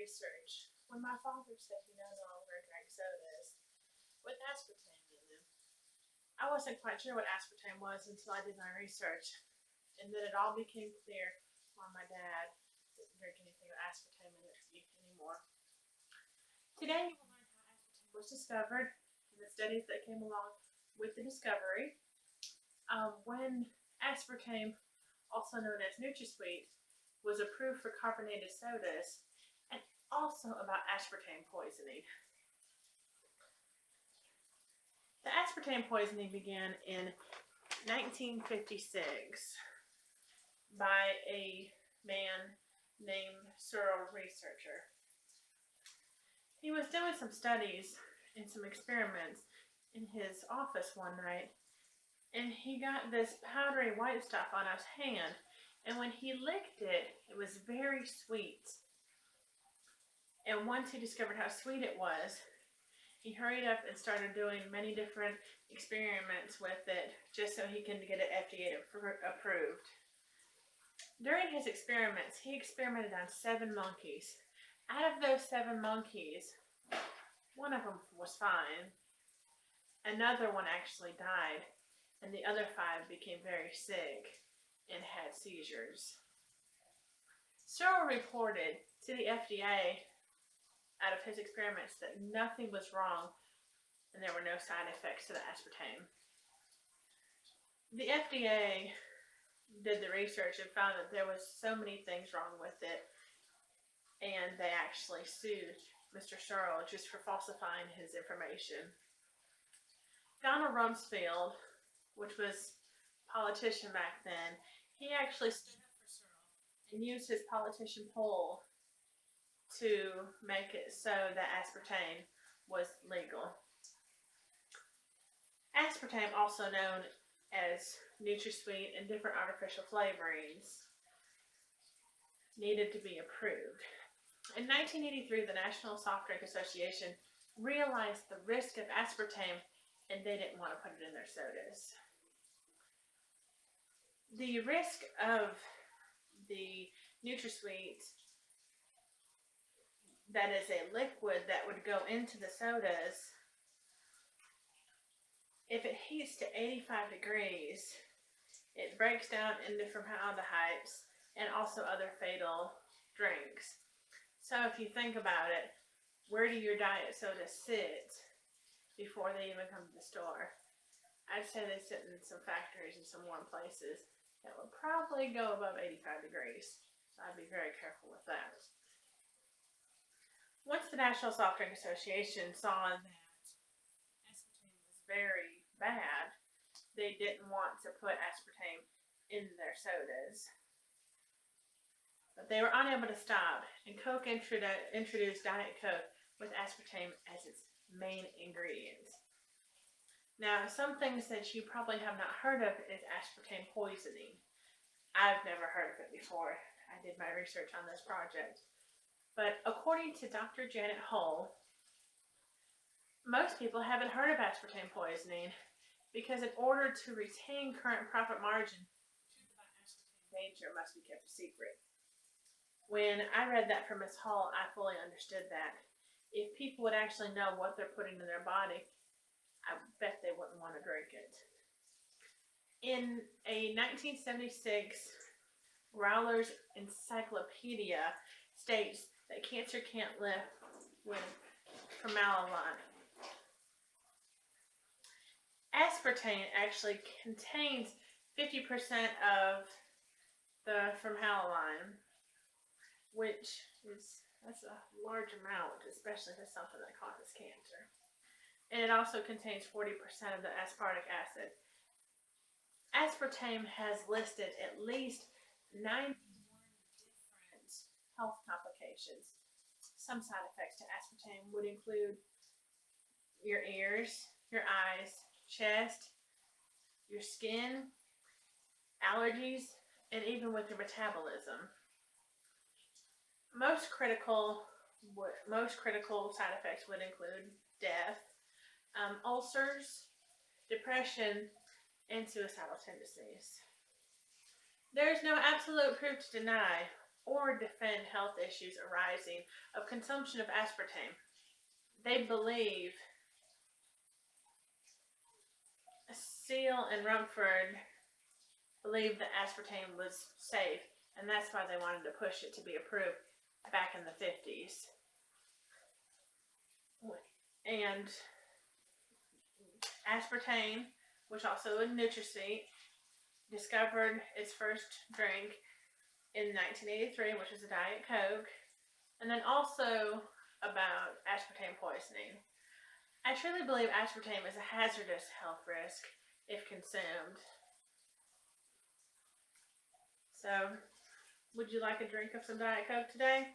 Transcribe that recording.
research when my father said he no longer drank sodas with aspartame in them. I wasn't quite sure what aspartame was until I did my research, and then it all became clear why my dad didn't drink anything with aspartame in it anymore. Today you will learn how aspartame was discovered and the studies that came along with the discovery. When aspartame, also known as NutraSweet, was approved for carbonated sodas, and also about aspartame poisoning. The aspartame poisoning began in 1956 by a man named Searle Researcher. He was doing some studies and some experiments in his office one night, and he got this powdery white stuff on his hand, and when he licked it, it was very sweet. And once he discovered how sweet it was, he hurried up and started doing many different experiments with it just so he can get it FDA approved. During his experiments, he experimented on 7 monkeys. Out of those 7 monkeys, one of them was fine. Another one actually died, and the other 5 became very sick and had seizures. Searle reported to the FDA out of his experiments that nothing was wrong and there were no side effects to the aspartame. The FDA did the research and found that there was so many things wrong with it, and they actually sued Mr. Searle just for falsifying his information. Donald Rumsfeld, which was a politician back then, he actually stood up for Searle and used his politician pull to make it so that aspartame was legal. Aspartame, also known as NutraSweet and different artificial flavorings, needed to be approved. In 1983, the National Soft Drink Association realized the risk of aspartame, and they didn't want to put it in their sodas. The risk of the NutraSweet, that is a liquid that would go into the sodas, if it heats to 85 degrees, it breaks down into formaldehydes and also other fatal drinks. So if you think about it, where do your diet sodas sit before they even come to the store? I'd say they sit in some factories in some warm places that would probably go above 85 degrees. So I'd be very careful with that. Once the National Soft Drink Association saw that aspartame was very bad, they didn't want to put aspartame in their sodas. But they were unable to stop, and Coke introduced Diet Coke with aspartame as its main ingredient. Now, some things that you probably have not heard of is aspartame poisoning. I've never heard of it before. I did my research on this project. But according to Dr. Janet Hull, most people haven't heard of aspartame poisoning because in order to retain current profit margin, the truth about aspartame danger must be kept a secret. When I read that from Ms. Hull, I fully understood that. If people would actually know what they're putting in their body, I bet they wouldn't want to drink it. In a 1976 Growler's Encyclopedia states that cancer can't live with formaldehyde. Aspartame actually contains 50% of the formaldehyde, which that's a large amount, especially if it's something that causes cancer. And it also contains 40% of the aspartic acid. Aspartame has listed at least 91 different health complications. Some side effects to aspartame would include your ears, your eyes, chest, your skin, allergies, and even with your metabolism. Most critical side effects would include death, ulcers, depression, and suicidal tendencies. There is no absolute proof to deny or defend health issues arising of consumption of aspartame. They believe Seal and Rumford believed that aspartame was safe, and that's why they wanted to push it to be approved back in the 50s. And aspartame, which also a NutraSweet, discovered its first drink in 1983, which was a Diet Coke, and then also about aspartame poisoning. I truly believe aspartame is a hazardous health risk if consumed. So, would you like a drink of some Diet Coke today?